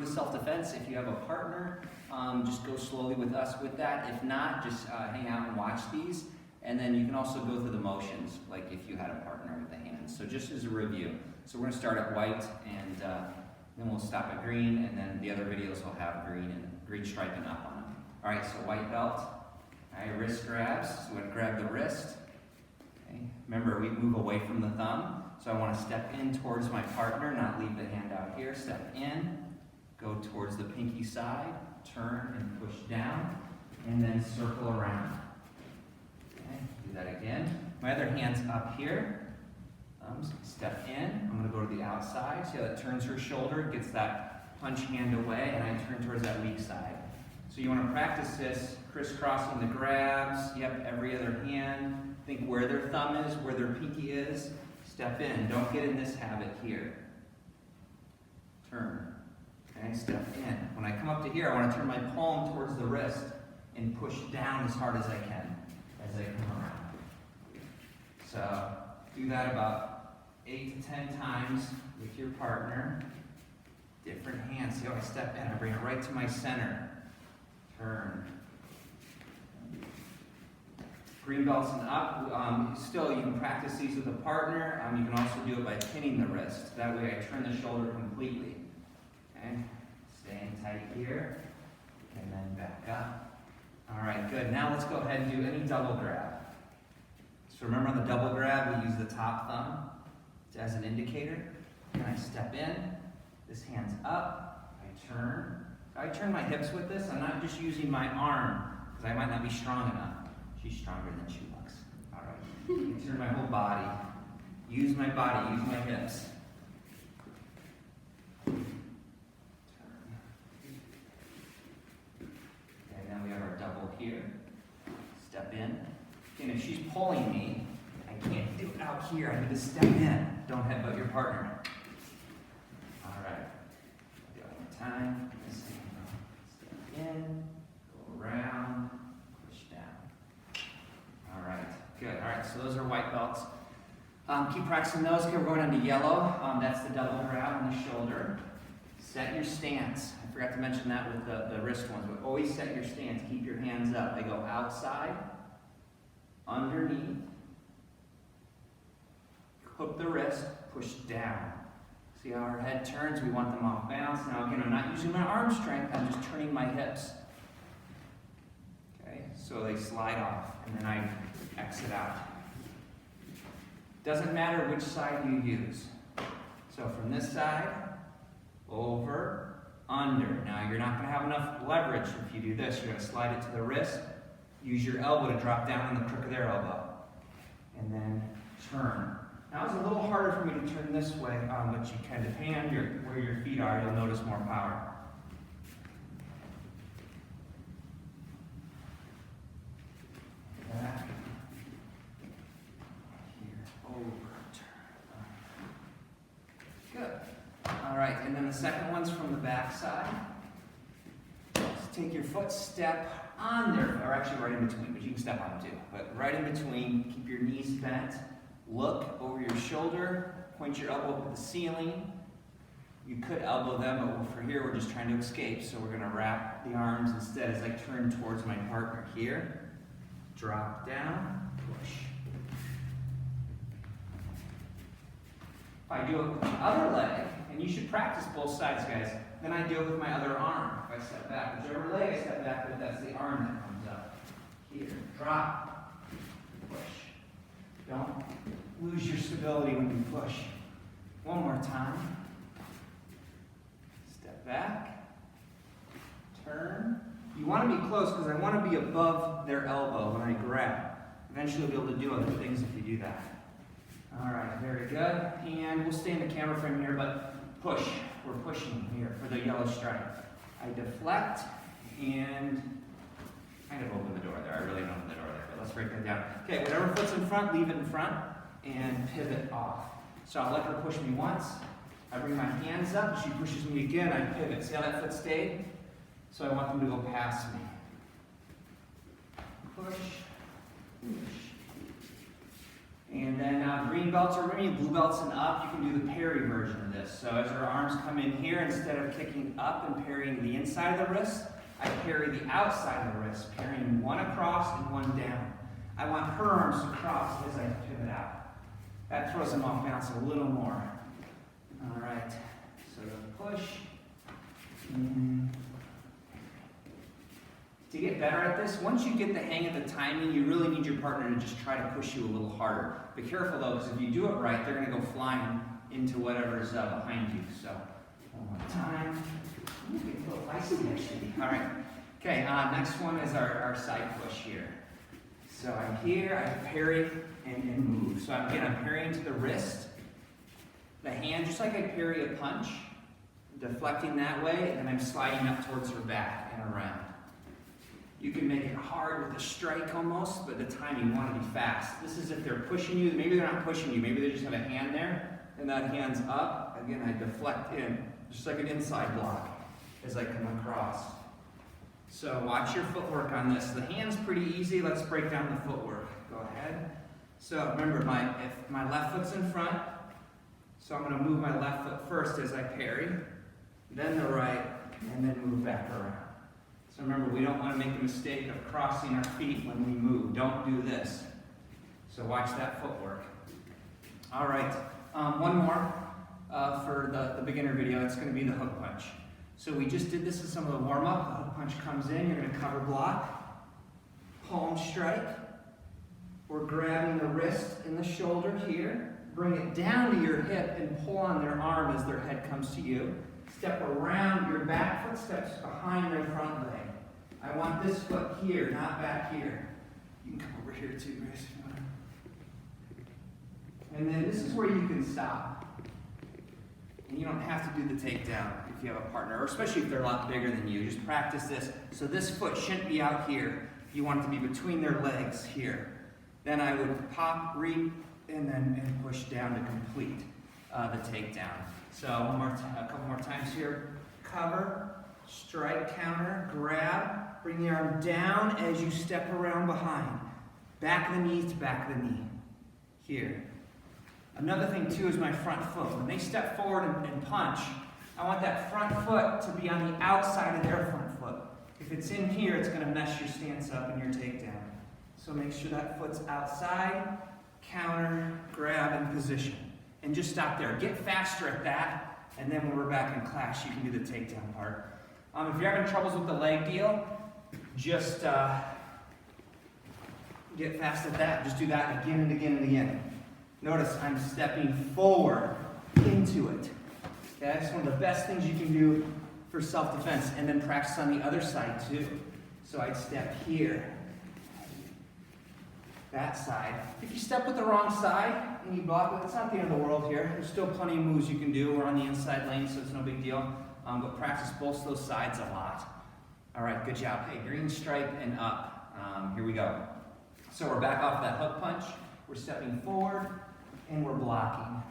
self-defense. If you have a partner, just go slowly with us with that. If not, just hang out and watch these. And then you can also go through the motions, like if you had a partner with the hands. So just as a review. So we're going to start at white, and then we'll stop at green, and then the other videos will have green striping up on them. All right, so white belt. All right, wrist grabs. So we're going to grab the wrist. Okay. Remember, we move away from the thumb. So I want to step in towards my partner, not leave the hand out here. Step in, go towards the pinky side, turn and push down, and then circle around. Okay, do that again. My other hand's up here. Step in. I'm going to go to the outside. See how that turns her shoulder, gets that punch hand away, and I turn towards that weak side. So you want to practice this, crisscrossing the grabs. Yep, every other hand. Think where their thumb is, where their pinky is. Step in. Don't get in this habit here. Turn. Okay, step in. When I come up to here, I want to turn my palm towards the wrist and push down as hard as I can as I come around. So do that about 8 to 10 times with your partner. Different hands. See how I step in? I bring it right to my center. Turn. Green belts and up. Still, you can practice these with a partner. You can also do it by pinning the wrist. That way I turn the shoulder completely. Okay? Staying tight here. And then back up. All right, good. Now let's go ahead and do any double grab. So remember on the double grab, we use the top thumb as an indicator. And I step in. This hand's up. I turn. If I turn my hips with this, I'm not just using my arm, because I might not be strong enough. She's stronger than she looks. All right. Turn my whole body. Use my body. Use my hips. Turn. And then we have our double here. Step in. And if she's pulling me, I can't do it out here. I need to step in. Don't headbutt your partner. All right. Do it one more time. Step in. Go around. Good. All right, so those are white belts. Keep practicing those. Okay, we're going on to yellow. That's the double grab on the shoulder. Set your stance. I forgot to mention that with the wrist ones, but always set your stance. Keep your hands up. They go outside, underneath, hook the wrist, push down. See how our head turns? We want them off balance. Now again, I'm not using my arm strength. I'm just turning my hips. Okay, so they slide off, and then I exit out. Doesn't matter which side you use. So from this side, over, under. Now you're not going to have enough leverage if you do this. You're going to slide it to the wrist. Use your elbow to drop down on the crook of their elbow. And then turn. Now it's a little harder for me to turn this way, but you can, depending on where your feet are, you'll notice more power. Back. Good. All right, and then the second one's from the back side. Just take your foot, step on there, or actually right in between, but you can step on too. But right in between, keep your knees bent, look over your shoulder, point your elbow up at the ceiling. You could elbow them, but for here we're just trying to escape, so we're going to wrap the arms instead as I turn towards my partner here. Drop down, push. If I do it with the other leg, and you should practice both sides, guys, then I do it with my other arm. If I step back, whichever leg I step back with, that's the arm that comes up. Here, drop, push. Don't lose your stability when you push. One more time. Step back, turn. You want to be close because I want to be above their elbow when I grab. Eventually you'll be able to do other things if you do that. All right, very good. And we'll stay in the camera frame here, but push. We're pushing here for the yellow stripe. I deflect and kind of open the door there. I really don't open the door there, but let's break that down. Okay, whatever foot's in front, leave it in front and pivot off. So I'll let her push me once. I bring my hands up. She pushes me again. I pivot. See how that foot stayed? So I want them to go past me. Push, push. And then green belts or maybe blue belts and up, you can do the parry version of this. So as her arms come in here, instead of kicking up and parrying the inside of the wrist, I parry the outside of the wrist, parrying one across and one down. I want her arms to cross as I pivot out. That throws them off balance a little more. All right, so push. And to get better at this, once you get the hang of the timing, you really need your partner to just try to push you a little harder. Be careful though, because if you do it right, they're going to go flying into whatever's behind you. So, one more time. Ooh, getting a little icy actually. All right. Okay, next one is our side push here. So I'm here, I parry and move. So I'm parrying to the wrist, the hand, just like I parry a punch, deflecting that way, and then I'm sliding up towards her back and around. You can make it hard with a strike almost, but the time you want to be fast. This is if they're pushing you, maybe they're not pushing you, maybe they just have a hand there, and that hand's up. Again, I deflect in, just like an inside block as I come across. So watch your footwork on this. The hand's pretty easy. Let's break down the footwork. Go ahead. So remember, if my left foot's in front, so I'm going to move my left foot first as I parry, then the right, and then move back around. So remember, we don't want to make the mistake of crossing our feet when we move. Don't do this. So watch that footwork. All right, one more for the beginner video. It's going to be the hook punch. So we just did this in some of the warm-up. The hook punch comes in. You're going to cover block, palm strike. We're grabbing the wrist and the shoulder here. Bring it down to your hip and pull on their arm as their head comes to you. Step around, your back foot steps behind their front leg. I want this foot here, not back here. You can come over here too, Grace. And then this is where you can stop. And you don't have to do the takedown if you have a partner, or especially if they're a lot bigger than you. Just practice this. So this foot shouldn't be out here. You want it to be between their legs here. Then I would pop, reap, and push down to complete the takedown. So a couple more times here. Cover, strike, counter, grab, bring the arm down as you step around behind. Back of the knee to back of the knee. Here. Another thing too is my front foot. When they step forward and punch, I want that front foot to be on the outside of their front foot. If it's in here, it's going to mess your stance up and your takedown. So make sure that foot's outside, counter, grab, and position. And just stop there. Get faster at that, and then when we're back in class, you can do the takedown part. If you're having troubles with the leg deal, just get fast at that. Just do that again and again and again. Notice I'm stepping forward into it. Okay, that's one of the best things you can do for self-defense, and then practice on the other side too. So I'd step here, that side. If you step with the wrong side and you block it, it's not the end of the world here. There's still plenty of moves you can do. We're on the inside lane, so it's no big deal. But practice both those sides a lot. All right, good job. Hey, green stripe and up. Here we go. So we're back off that hook punch. We're stepping forward and we're blocking.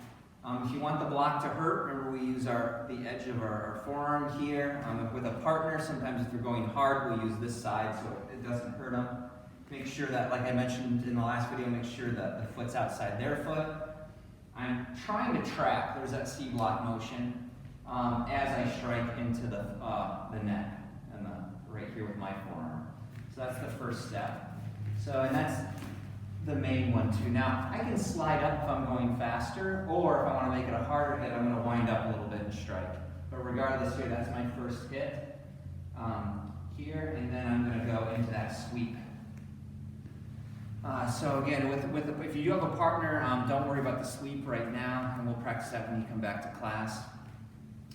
If you want the block to hurt, remember we use the edge of our forearm here. With a partner, sometimes if you're going hard, we'll use this side so it doesn't hurt them. Make sure that, like I mentioned in the last video, make sure that the foot's outside their foot. I'm trying to trap, there's that C block motion, as I strike into the neck, and right here with my forearm. So that's the first step. So, and that's the main one too. Now, I can slide up if I'm going faster, or if I want to make it a harder hit, I'm going to wind up a little bit and strike. But regardless here, that's my first hit here, and then I'm going to go into that sweep. So again, if you do have a partner, don't worry about the sweep right now, and we'll practice that when you come back to class.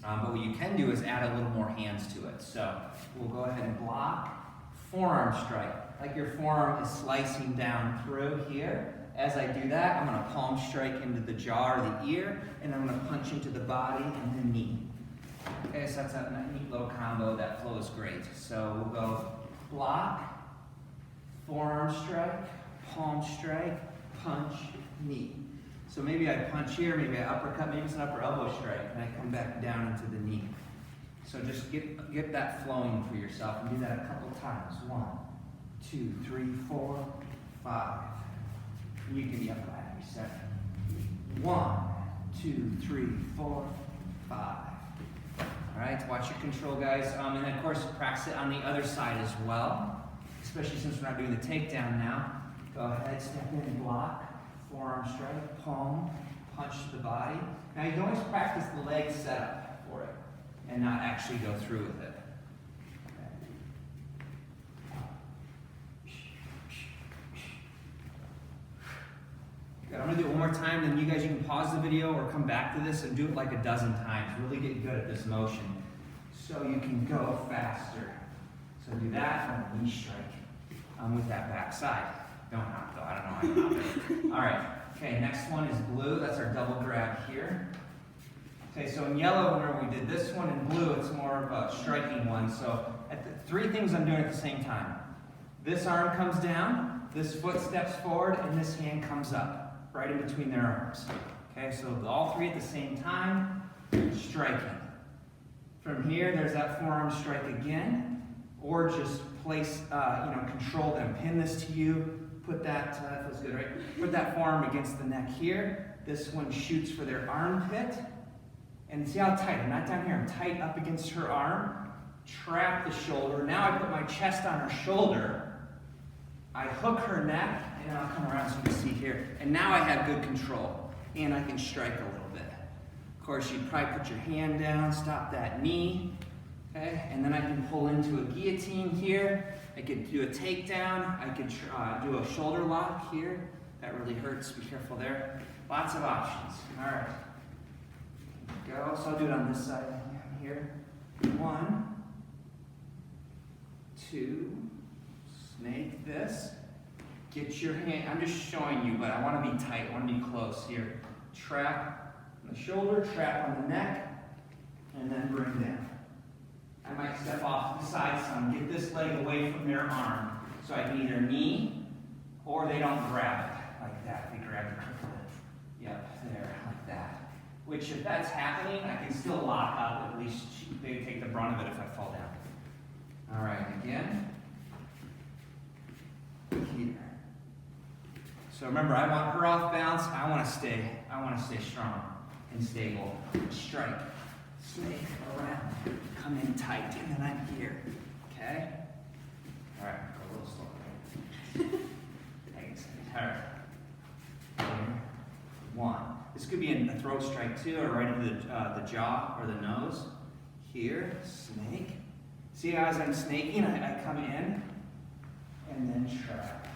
But what you can do is add a little more hands to it. So we'll go ahead and block, forearm strike. Like your forearm is slicing down through here. As I do that, I'm going to palm strike into the jaw or the ear, and I'm going to punch into the body and the knee. Okay, so that's a neat little combo that flows great. So we'll go block, forearm strike, palm strike, punch, knee. So maybe I punch here, maybe I uppercut, maybe it's an upper elbow strike, and I come back down into the knee. So just get that flowing for yourself, and do that a couple times. 1, 2, 3, 4, 5. You can be up by Reset. 1, 2, 3, 4, 5. All right, watch your control, guys. And then, of course, practice it on the other side as well, especially since we're not doing the takedown now. Go ahead, step in, block, forearm strike, palm, punch to the body. Now, you can always practice the leg setup for it and not actually go through with it. Good. I'm going to do it one more time, then you guys, you can pause the video or come back to this and do it like a dozen times. Really get good at this motion so you can go faster. So do that from a knee strike with that back side. Don't knock though, I don't know how to knock it. All right, okay, next one is blue. That's our double grab here. Okay, so in yellow, where we did this one, in blue, it's more of a striking one. So three things I'm doing at the same time. This arm comes down, this foot steps forward, and this hand comes up, right in between their arms. Okay, so all three at the same time, striking. From here, there's that forearm strike again, or just place, control them. Pin this to you, put that, feels good, right? Put that forearm against the neck here. This one shoots for their armpit. And see how tight, I'm not down here, I'm tight up against her arm. Trap the shoulder. Now I put my chest on her shoulder. I hook her neck, and then I'll come around so you can see here. And now I have good control, and I can strike a little bit. Of course, you'd probably put your hand down, stop that knee, okay? And then I can pull into a guillotine here. I could do a takedown. I could do a shoulder lock here. That really hurts, be careful there. Lots of options, all right. Go, so I'll do it on this side here. 1, 2, snake this. Get your hand, I'm just showing you, but I want to be tight, I want to be close here. Trap on the shoulder, trap on the neck, and then bring down. I might step off to the side some, get this leg away from their arm, so I can either knee, or they don't grab it like that. They grab it quickly. Yep, there, like that. Which, if that's happening, I can still lock up, at least they take the brunt of it if I fall down. All right, again. Here. So remember, I want her off balance. I want to stay strong and stable. Strike, snake around, come in tight, and then I'm here. Okay. All right, go a little slower. Thanks. All right. Here. 1. This could be a throat strike too, or right into the jaw or the nose. Here, snake. See how as I'm snaking, I come in. And then trap.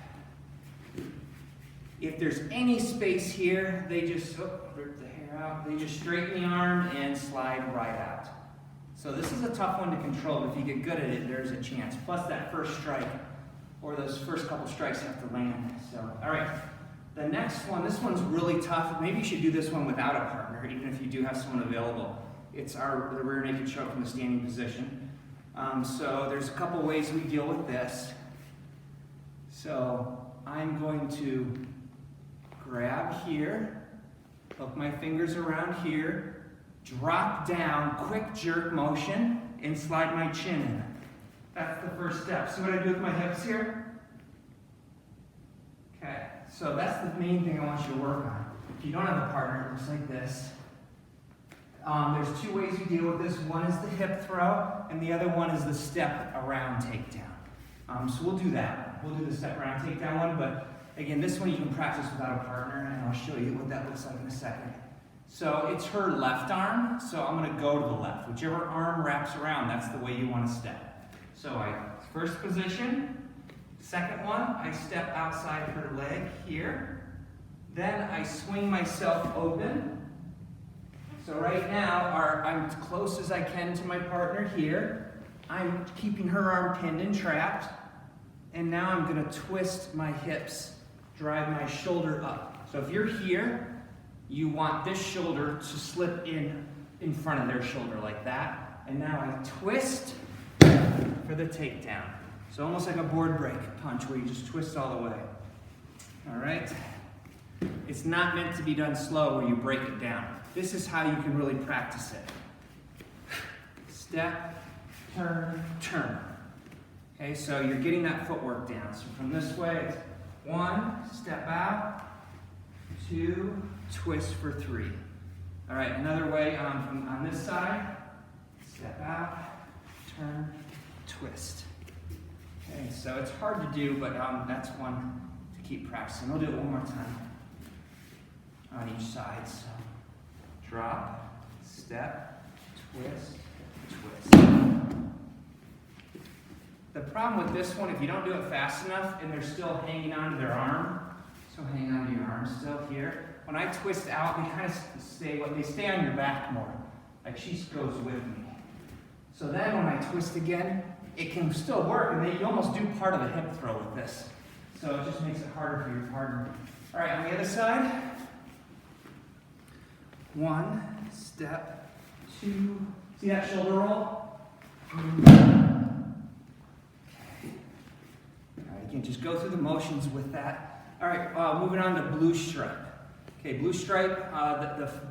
If there's any space here, they just rip the hair out. They just straighten the arm and slide right out. So this is a tough one to control, but if you get good at it, there's a chance. Plus that first strike, or those first couple strikes have to land. So, all right. The next one, this one's really tough. Maybe you should do this one without a partner, even if you do have someone available. It's the rear naked choke from the standing position. So there's a couple ways we deal with this. So I'm going to grab here, hook my fingers around here, drop down, quick jerk motion, and slide my chin in. That's the first step. See what I do with my hips here? Okay, so that's the main thing I want you to work on. If you don't have a partner, it looks like this. There's 2 ways you deal with this. One is the hip throw, and the other one is the step around takedown. So we'll do that. We'll do the step around takedown one, but again, this one you can practice without a partner, and I'll show you what that looks like in a second. So it's her left arm, so I'm going to go to the left. Whichever arm wraps around, that's the way you want to step. So first position, second one, I step outside her leg here. Then I swing myself open. So right now, I'm as close as I can to my partner here. I'm keeping her arm pinned and trapped. And now I'm going to twist my hips, drive my shoulder up. So if you're here, you want this shoulder to slip in front of their shoulder like that. And now I twist for the takedown. So almost like a board break punch where you just twist all the way. All right? It's not meant to be done slow where you break it down. This is how you can really practice it. Step, turn, turn. Okay, so you're getting that footwork down. So from this way, it's 1, step out, 2, twist for 3. All right, another way on this side. Step out, turn, twist. Okay, so it's hard to do, but that's one to keep practicing. We'll do it one more time on each side. So drop, step, twist, twist. The problem with this one, if you don't do it fast enough and they're still hanging onto their arm, so hang on to your arm still here. When I twist out, they kind of they stay on your back more. Like she goes with me. So then when I twist again, it can still work, and then you almost do part of a hip throw with this. So it just makes it harder for your partner. All right, on the other side. 1, step, 2. See that shoulder roll? Okay. All right, again, just go through the motions with that. All right, moving on to blue stripe. Okay, blue stripe,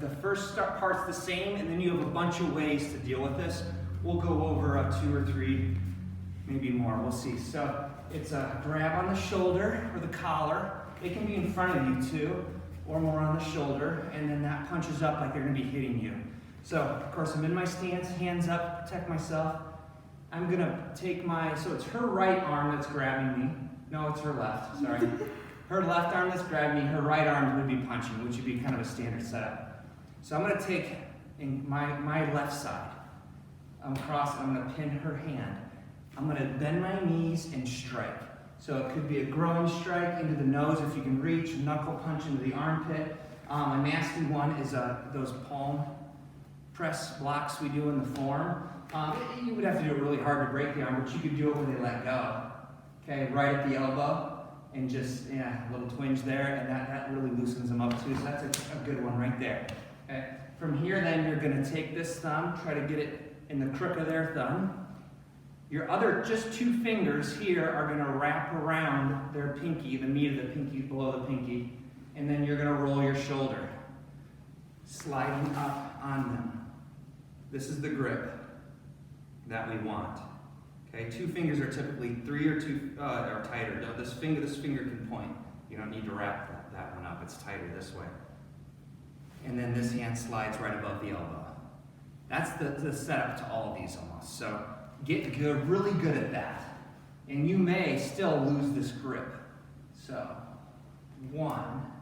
the first part's the same, and then you have a bunch of ways to deal with this. We'll go over 2 or 3, maybe more, we'll see. So it's a grab on the shoulder or the collar. It can be in front of you too, or more on the shoulder, and then that punches up like they're gonna be hitting you. So, of course, I'm in my stance, hands up, protect myself. I'm gonna take so it's her right arm that's grabbing me. No, it's her left, sorry. Her left arm that's grabbing me, her right arm would be punching, which would be kind of a standard setup. So I'm gonna take in my left side. I'm gonna pin her hand. I'm gonna bend my knees and strike. So it could be a groin strike into the nose if you can reach, a knuckle punch into the armpit. A nasty one is those palm press blocks we do in the form. You would have to do it really hard to break the arm, but you could do it when they let go. Okay, right at the elbow, and just, a little twinge there, and that really loosens them up too, so that's a good one right there. Okay. From here then, you're gonna take this thumb, try to get it in the crook of their thumb. Your other, just 2 fingers here are gonna wrap around their pinky, the meat of the pinky, below the pinky, and then you're gonna roll your shoulder, sliding up on them. This is the grip that we want. Okay, 2 fingers are typically 3 or 2 or tighter. No, this finger can point. You don't need to wrap that one up. It's tighter this way. And then this hand slides right above the elbow. That's the setup to all of these almost. So get good, really good at that. And you may still lose this grip. So 1,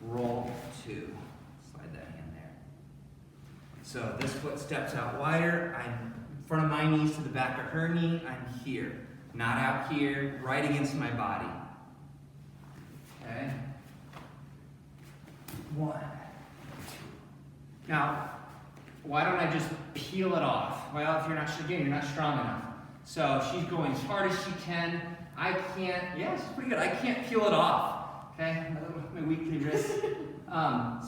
roll, 2. Slide that hand there. So this foot steps out wider. I'm in front of my knees to the back of her knee. I'm here, not out here, right against my body. Okay? 1, 2. Now, why don't I just peel it off? Well, if you're not strong enough. So she's going as hard as she can. I can't, it's pretty good. I can't peel it off. Okay? My weakly wrist.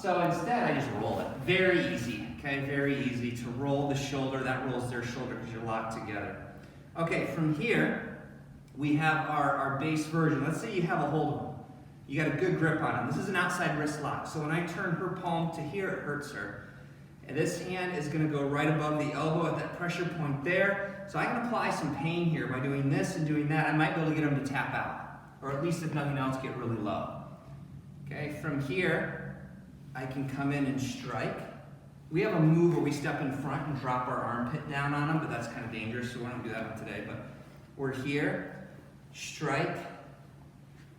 So instead, I just roll it. Very easy. Okay, very easy to roll the shoulder. That rolls their shoulder because you're locked together. Okay, from here, we have our base version. Let's say you have a hold of them. You got a good grip on them. This is an outside wrist lock. So when I turn her palm to here, it hurts her. And this hand is going to go right above the elbow at that pressure point there. So I can apply some pain here by doing this and doing that. I might be able to get them to tap out. Or at least if nothing else, get really low. Okay, from here, I can come in and strike. We have a move where we step in front and drop our armpit down on them, but that's kind of dangerous, so we won't do that one today. But we're here, strike,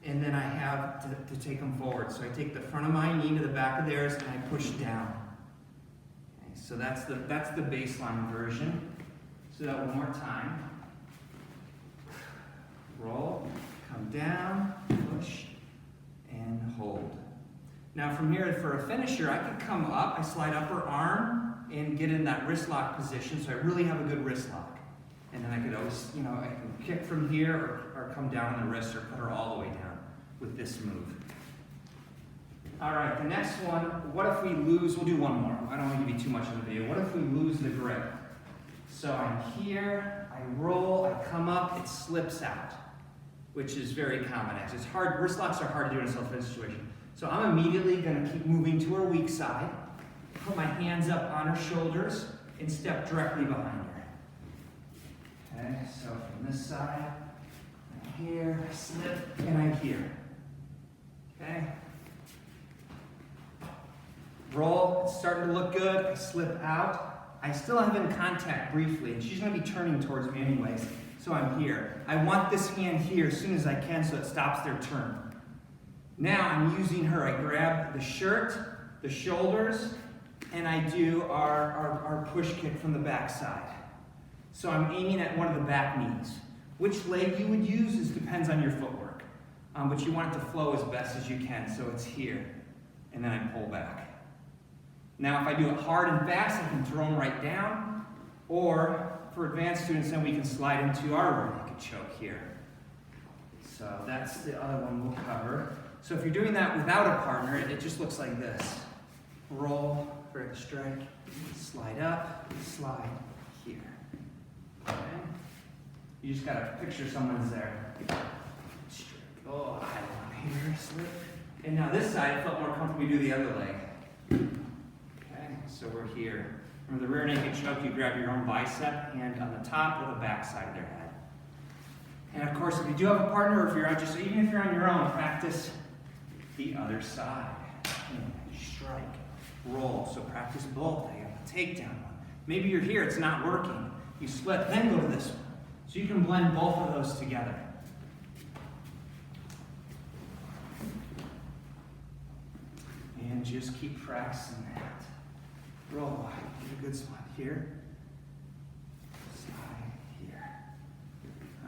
and then I have to take them forward. So I take the front of my knee to the back of theirs, and I push down. Okay, so that's the baseline version. So that one more time. Roll, come down, push, and hold. Now from here, for a finisher, I could come up, I slide up her arm and get in that wrist lock position, so I really have a good wrist lock. And then I could always, I can kick from here or come down on the wrist or put her all the way down with this move. All right, the next one, what if we lose, we'll do one more. I don't want to give you too much of the video. What if we lose the grip? So I'm here, I roll, I come up, it slips out, which is very common. It's hard, wrist locks are hard to do in a self-defense situation. So I'm immediately going to keep moving to her weak side, put my hands up on her shoulders, and step directly behind her. Okay, so from this side, I'm here, slip, and I'm here. Okay? roll, it's starting to look good, I slip out. I still have in contact briefly, and she's gonna be turning towards me anyways, so I'm here. I want this hand here as soon as I can so it stops their turn. Now I'm using her. I grab the shirt, the shoulders, and I do our push kick from the backside. So I'm aiming at one of the back knees. Which leg you would use depends on your footwork. But you want it to flow as best as you can, so it's here. And then I pull back. Now if I do it hard and fast, I can throw them right down. Or for advanced students, then we can slide into our rear naked choke here. So that's the other one we'll cover. So if you're doing that without a partner, it just looks like this. Roll for the strike, slide up, slide here. Okay? You just gotta picture someone's there. Strike. Oh, I want here, slip. And now this side, I felt more comfortable to do the other leg. Okay, so we're here. Remember the rear naked choke, you grab your own bicep, hand on the top or the back side of their head. And of course, if you do have a partner, or if you're out just, even if you're on your own, practice the other side. And strike, roll. So practice both. I got a takedown one. Maybe you're here, it's not working. You split, then go to this one. So you can blend both of those together. And just keep practicing that. Roll, get a good spot here. Slide here.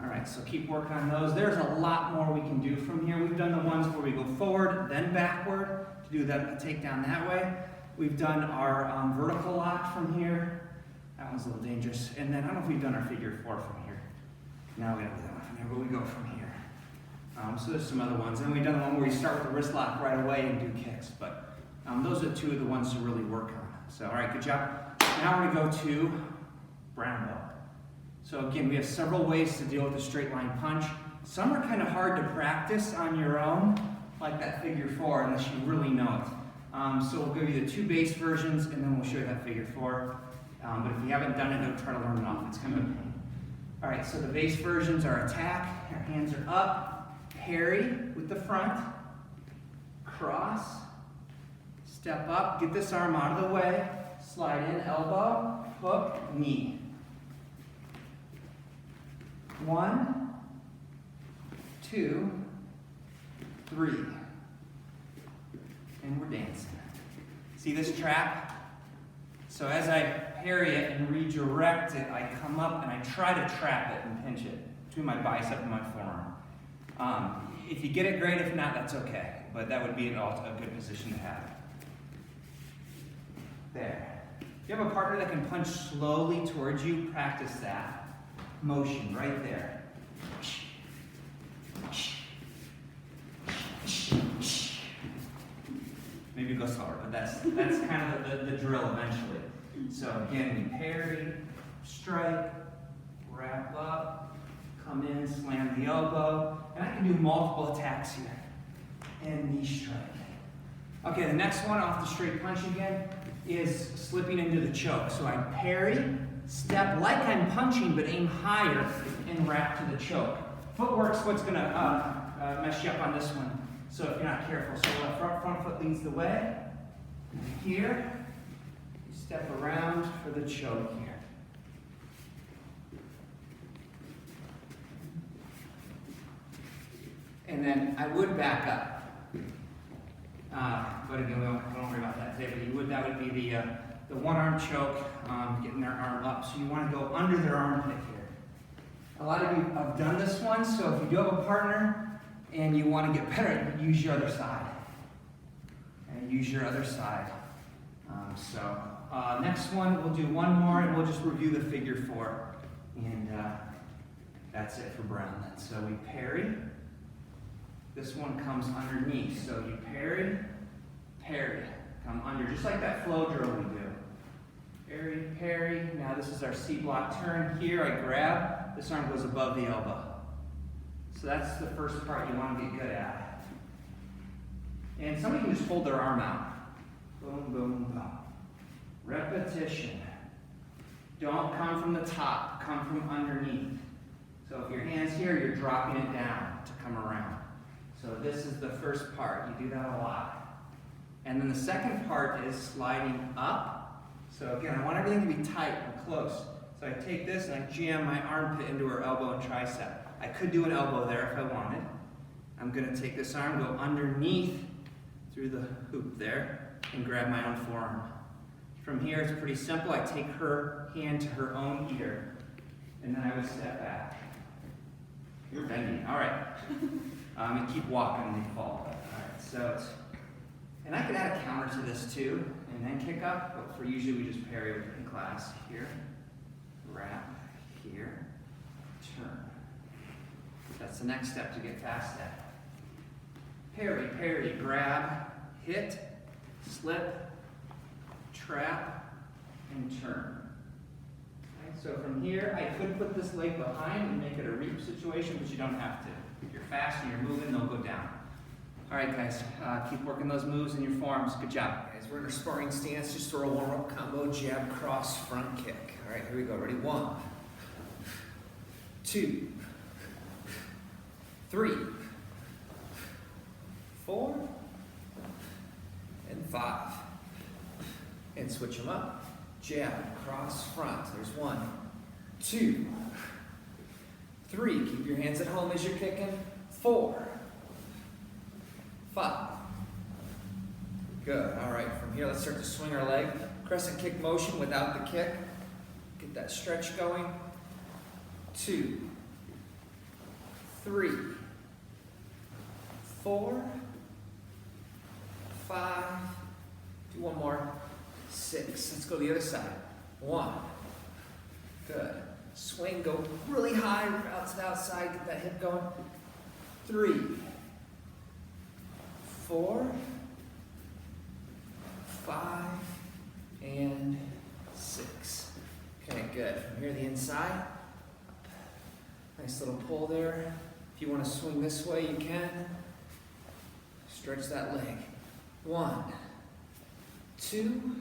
All right, so keep working on those. There's a lot more we can do from here. We've done the ones where we go forward, then backward, to do that takedown that way. We've done our vertical lock from here. That one's a little dangerous. And then I don't know if we've done our figure four from here. No, we don't do that one from here, but we go from here. So there's some other ones. And we've done the one where you start with the wrist lock right away and do kicks. But those are two of the ones to really work on. So, all right, good job. Now we're going to go to brown belt. So again, we have several ways to deal with a straight line punch. Some are kind of hard to practice on your own, like that figure four, unless you really know it. So we'll give you the two base versions, and then we'll show you that figure four. But if you haven't done it, don't try to learn it off. It's kind of a pain. All right, so the base versions are attack. Our hands are up, parry with the front, cross, step up, get this arm out of the way, slide in, elbow, hook, knee. 1, 2, 3. And we're dancing. See this trap? So as I parry it and redirect it, I come up and I try to trap it and pinch it between my bicep and my forearm. If you get it, great. If not, that's okay. But that would be a good position to have. There. If you have a partner that can punch slowly towards you, practice that motion right there. Maybe go slower, but that's kind of the drill eventually. So again, we parry, strike, wrap up, come in, slam the elbow, and I can do multiple attacks here. And knee strike. Okay, the next one off the straight punch again is slipping into the choke. So I parry, step like I'm punching, but aim higher and wrap to the choke. Footwork's what's gonna mess you up on this one. So if you're not careful, so the front foot leads the way. And here, you step around for the choke here. And then I would back up. But again, we don't worry about that today. But that would be the one-arm choke, getting their arm up. So you want to go under their armpit here. A lot of you have done this one, so if you do have a partner and you want to get better, use your other side. And use your other side. Next one, we'll do one more, and we'll just review the figure four. And that's it for brown then. So we parry. This one comes underneath. So you parry, parry, come under, just like that flow drill we do. Parry, parry. Now this is our C-block turn. Here I grab, this arm goes above the elbow. So that's the first part you want to get good at. And somebody can just hold their arm out. Boom, boom, boom. Repetition. Don't come from the top, come from underneath. So if your hand's here, you're dropping it down to come around. So this is the first part. You do that a lot. And then the second part is sliding up. So again, I want everything to be tight and close. So I take this and I jam my armpit into her elbow and tricep. I could do an elbow there if I wanted. I'm gonna take this arm, go underneath through the hoop there, and grab my own forearm. From here, it's pretty simple. I take her hand to her own ear, and then I would step back. You're bending, all right. And keep walking when you fall. All right, so it's, and I could add a counter to this too, and then kick up, but for usually we just parry in class. Here, wrap, here, turn. That's the next step to get fast at. Parry, parry, grab, hit, slip, trap, and turn. Okay, so from here, I could put this leg behind and make it a reap situation, but you don't have to. If you're fast and you're moving, they'll go down. All right, guys, keep working those moves in your forms. Good job. Guys, we're in our sparring stance. Just throw a warm-up combo, jab, cross, front kick. All right, here we go. Ready? 1, 2, 3, 4, and 5. And switch them up. Jab, cross, front. There's 1, 2, 3. Keep your hands at home as you're kicking. 4, 5. Good. All right, from here, let's start to swing our leg. Crescent kick motion without the kick. Get that stretch going. 2, 3, 4, 5. Do one more. 6. Let's go the other side. 1. Good. Swing, go really high out to the outside. Get that hip going. 3, 4, 5, and 6. Okay, good. From here, the inside. Nice little pull there. If you want to swing this way, you can. Stretch that leg. 1, 2,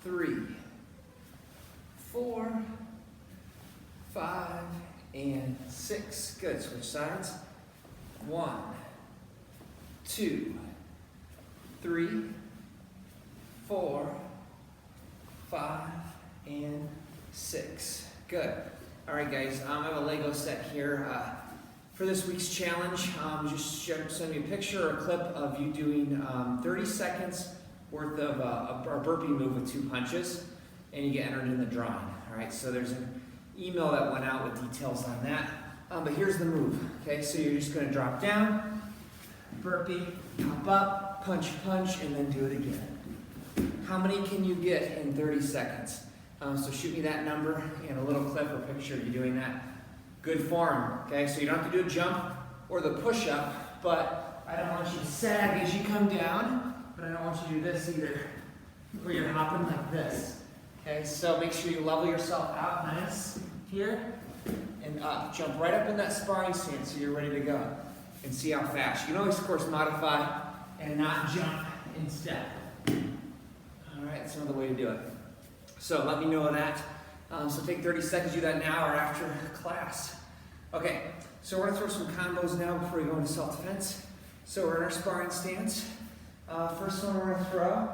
3, 4, 5, and 6. Good. Switch sides. 1, 2, 3, 4, 5, and 6. Good. All right, guys. I have a Lego set here for this week's challenge. Just send me a picture or a clip of you doing 30 seconds worth of a burpee move with 2 punches, and you get entered in the drawing. All right. So there's an email that went out with details on that. But here's the move. Okay. So you're just going to drop down, burpee, hop up, punch, punch, and then do it again. How many can you get in 30 seconds? So shoot me that number and a little clip or picture of you doing that. Good form, okay? So you don't have to do a jump or the push-up, but I don't want you to sag as you come down, but I don't want you to do this either, where you're hopping like this. Okay, so make sure you level yourself out nice here and up. Jump right up in that sparring stance so you're ready to go. And see how fast. You can always, of course, modify and not jump in step. All right, that's another way to do it. So let me know that. So take 30 seconds, do that now or after class. Okay, so we're gonna throw some combos now before we go into self-defense. So we're in our sparring stance. First one we're gonna throw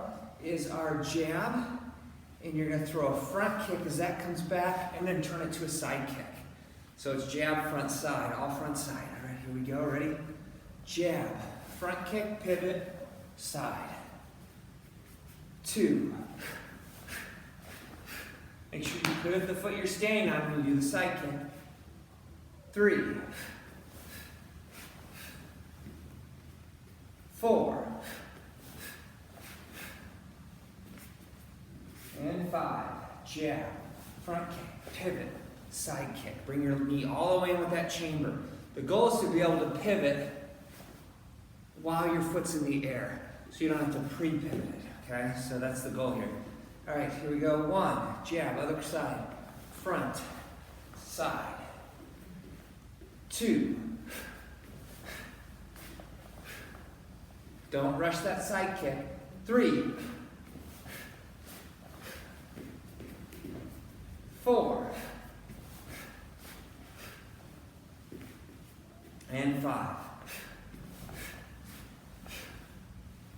is our jab. And you're gonna throw a front kick as that comes back and then turn it to a side kick. So it's jab, front, side, all front side. All right, here we go, ready? Jab, front kick, pivot, side. 2. Make sure you pivot the foot you're standing on when you do the side kick. 3. 4. And 5. Jab, front kick, pivot, side kick. Bring your knee all the way in with that chamber. The goal is to be able to pivot while your foot's in the air, so you don't have to pre-pivot it, okay? So that's the goal here. All right, here we go. 1, jab, other side, front, side. 2. Don't rush that side kick. 3. 4. And 5.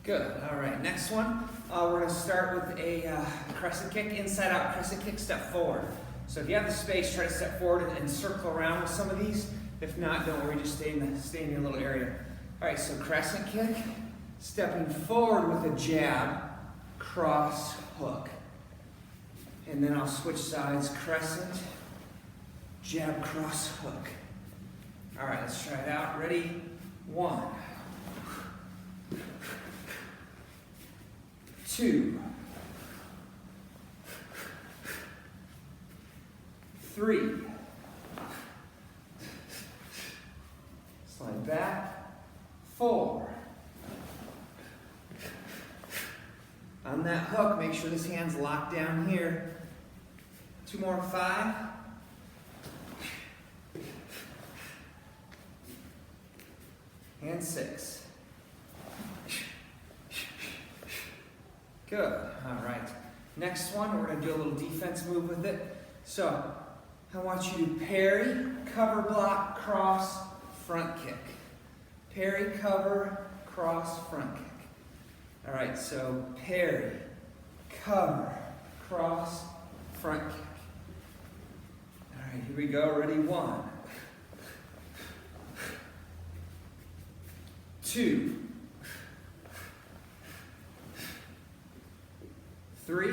Good. All right. Next one, we're going to start with a crescent kick, inside out crescent kick, step forward. So if you have the space, try to step forward and circle around with some of these. If not, don't worry, just stay in your little area. All right, so crescent kick, stepping forward with a jab, cross, hook. And then I'll switch sides, crescent, jab, cross, hook. All right, let's try it out. Ready? 1, 2, 3. Slide back. 4. On that hook, make sure this hand's locked down here. 2 more. 5. And 6. Good. All right. Next one, we're going to do a little defense move with it. So, I want you to parry, cover block, cross, front kick. Parry, cover, cross, front kick. All right, so parry, cover, cross, front kick. All right, here we go. Ready? 1, 2, 3,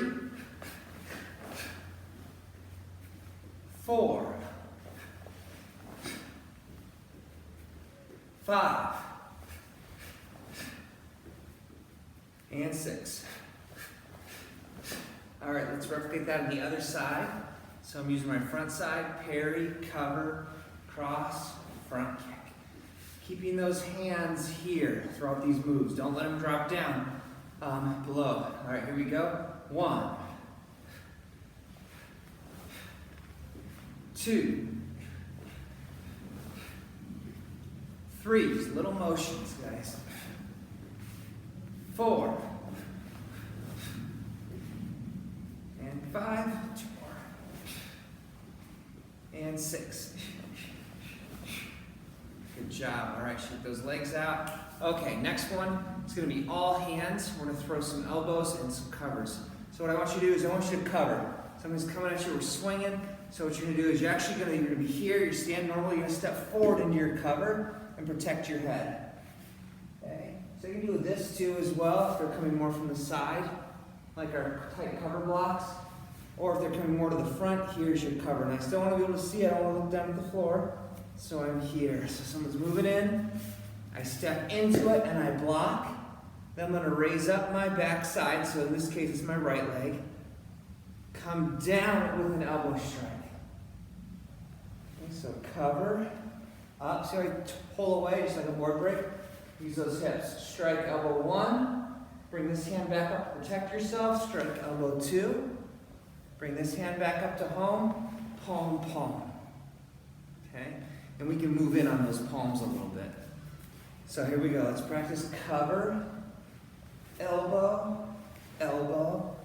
4, 5, and 6. All right, let's replicate that on the other side. So I'm using my front side, parry, cover, cross, front kick. Keeping those hands here throughout these moves. Don't let them drop down below. All right, here we go. 1, 2, 3. Just little motions, guys. 4, and 5. 2 more. And 6. Good job. All right, shoot those legs out. Okay, next one, it's going to be all hands. We're going to throw some elbows and some covers. So what I want you to do is I want you to cover. Something's coming at you, we're swinging. So what you're going to do is you're going to be here, you're standing normal, you're going to step forward into your cover and protect your head. Okay? So you can do this too as well if they're coming more from the side, like our tight cover blocks. Or if they're coming more to the front, here's your cover. And I still want to be able to see it, I don't want to look down at the floor. So I'm here. So someone's moving in, I step into it and I block. Then I'm going to raise up my back side, so in this case it's my right leg. Come down with an elbow strike. Okay, so cover, up, see how I pull away just like a board break? Use those hips. Strike elbow 1, bring this hand back up to protect yourself, strike elbow 2, bring this hand back up to home, palm, palm. Okay? And we can move in on those palms a little bit. So here we go. Let's practice cover, elbow, elbow,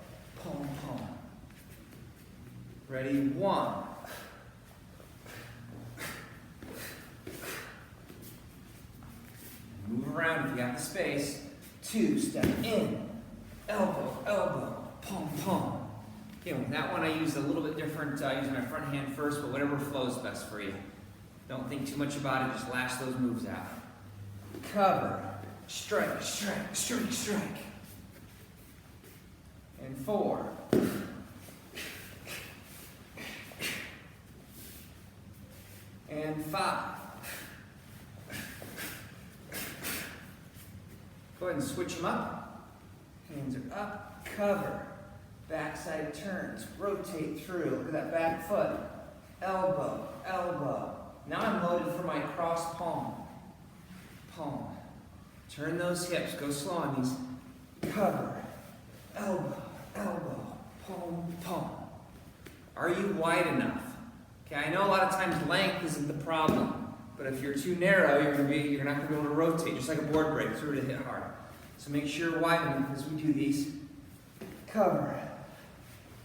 palm, palm. Ready? 1. Move around if you have the space. 2, step in, elbow, elbow, palm, palm. Okay, with that one I used a little bit different, using my front hand first, but whatever flows best for you. Don't think too much about it, just lash those moves out. Cover, strike, strike, strike, strike. And 4. And 5. Go ahead and switch them up. Hands are up, cover. Backside turns, rotate through. Look at that back foot. Elbow, elbow. Now I'm loaded for my cross palm. Palm. Turn those hips, go slow on these. Cover, elbow, elbow, palm, palm. Are you wide enough? Okay, I know a lot of times length isn't the problem, but if you're too narrow, you're not going to be able to rotate, just like a board break, through to hit hard. So make sure you're wide enough as we do these. Cover,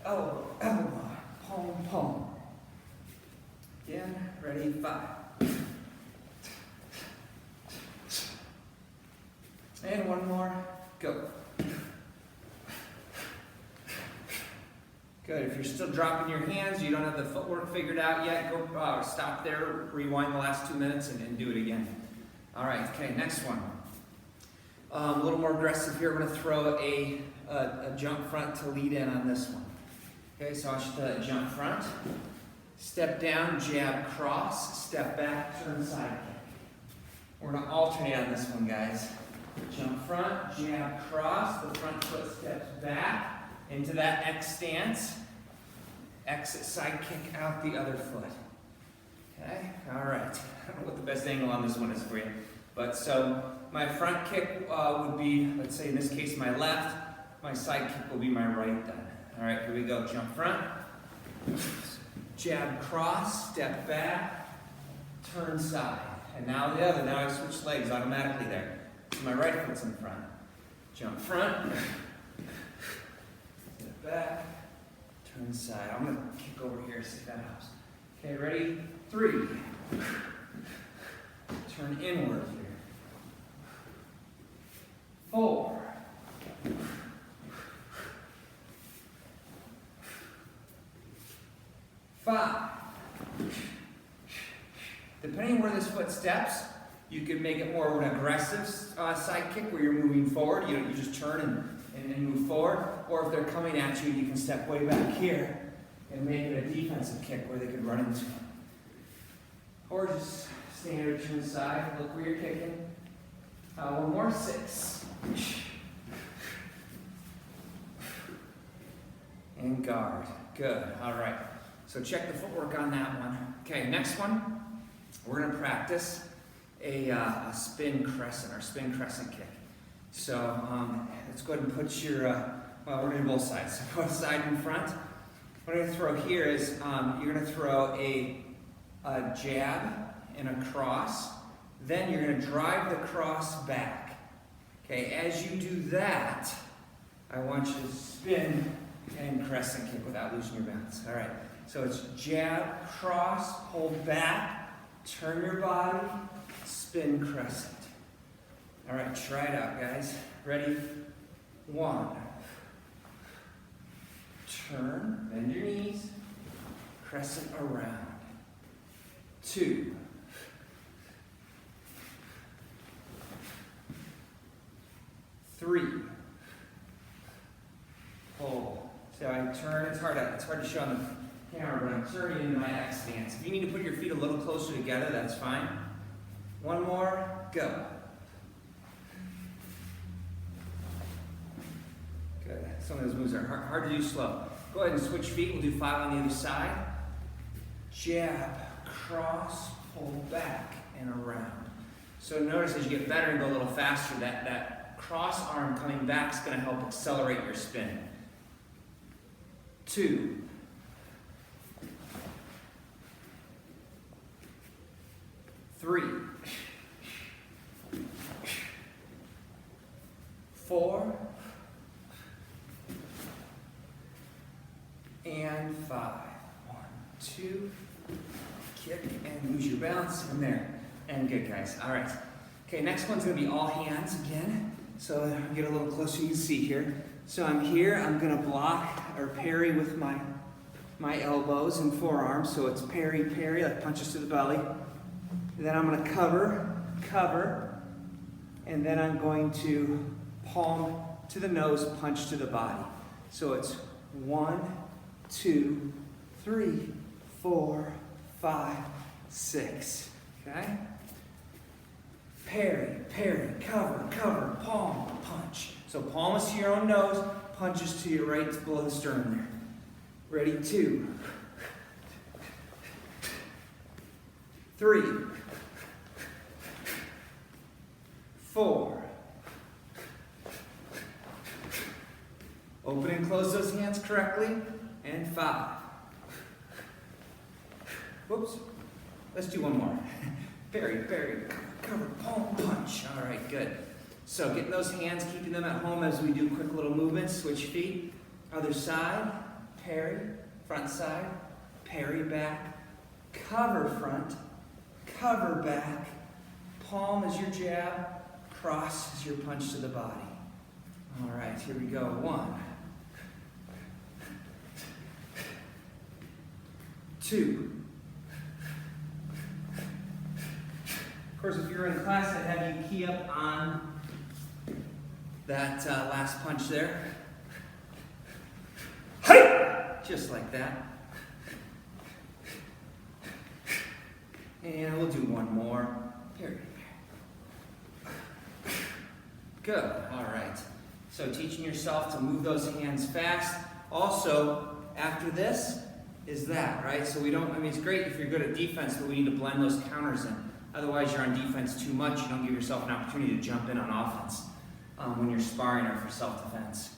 elbow, elbow, palm, palm. Again, ready, 5. And one more, go. still dropping your hands, you don't have the footwork figured out yet, go stop there, rewind the last 2 minutes and do it again. All right, okay, next one. A little more aggressive here. We're going to throw a jump front to lead in on this one. Okay, so I'll just jump front, step down, jab, cross, step back, turn side kick. We're going to alternate on this one, guys. Jump front, jab, cross, the front foot steps back into that X stance. Exit side kick out the other foot. Okay, all right. I don't know what the best angle on this one is for you. But so my front kick would be, let's say in this case, my left. My side kick will be my right then. All right, here we go. Jump front, jab, cross, step back, turn side. And now the other. Now I switch legs automatically there. So my right foot's in front. Jump front, step back, turn side. I'm going to kick over here, see if that helps. Okay, ready? 3. Turn inward here. 4. 5. Depending on where this foot steps, you can make it more of an aggressive side kick where you're moving forward. You just turn and move forward. Or if they're coming at you, you can step way back here and make it a defensive kick where they could run into it. Or just standard turn side, look where you're kicking. One more, 6. And guard. Good. All right. So check the footwork on that one. Okay, next one. We're going to practice a spin crescent or spin crescent kick. So let's go ahead and put your, well, we're going to do both sides. So both side and front. What I'm going to throw here is you're going to throw a jab and a cross. Then you're going to drive the cross back. Okay, as you do that, I want you to spin and crescent kick without losing your balance. All right, so it's jab, cross, hold back, turn your body, spin crescent. All right, try it out, guys. Ready? 1. Turn, bend your knees, crescent around. 2. 3. Hold. So I turn, it's hard to show on the camera, but I'm turning into my X stance. If you need to put your feet a little closer together, that's fine. 1 more, go. Good. Some of those moves are hard to do slow. Go ahead and switch feet. We'll do 5 on the other side. Jab, cross, pull back, and around. So notice as you get better and go a little faster, that cross arm coming back is going to help accelerate your spin. 2. 3. 4. And 5. 1, 2. Kick and lose your balance from there. And good, guys. All right. Okay, next one's going to be all hands again. So get a little closer, you can see here. So I'm here, I'm going to block or parry with my elbows and forearms. So it's parry, parry, like punches to the belly. And then I'm going to cover, and then I'm going to palm to the nose, punch to the body. So it's 1, 2, 3, 4, 5, 6. Okay? Parry, parry, cover, palm, punch. So palm is to your own nose, punches to your right below the sternum there. Ready? 2. 3. 4. Open and close those hands correctly. And 5. Whoops. Let's do 1 more. Parry, parry, cover, palm, punch. All right, good. So getting those hands, keeping them at home as we do quick little movements. Switch feet. Other side. Parry. Front side. Parry back. Cover front. Cover back. Palm is your jab. Cross is your punch to the body. All right, here we go. 1. 2. Of course, if you're in class, I'd have you key up on That last punch there. Just like that. And we'll do one more. Here. Good. All right. So teaching yourself to move those hands fast. Also, after this is that, right? So we don't, I mean, it's great if you're good at defense, but we need to blend those counters in. Otherwise, you're on defense too much. You don't give yourself an opportunity to jump in on offense when you're sparring or for self-defense.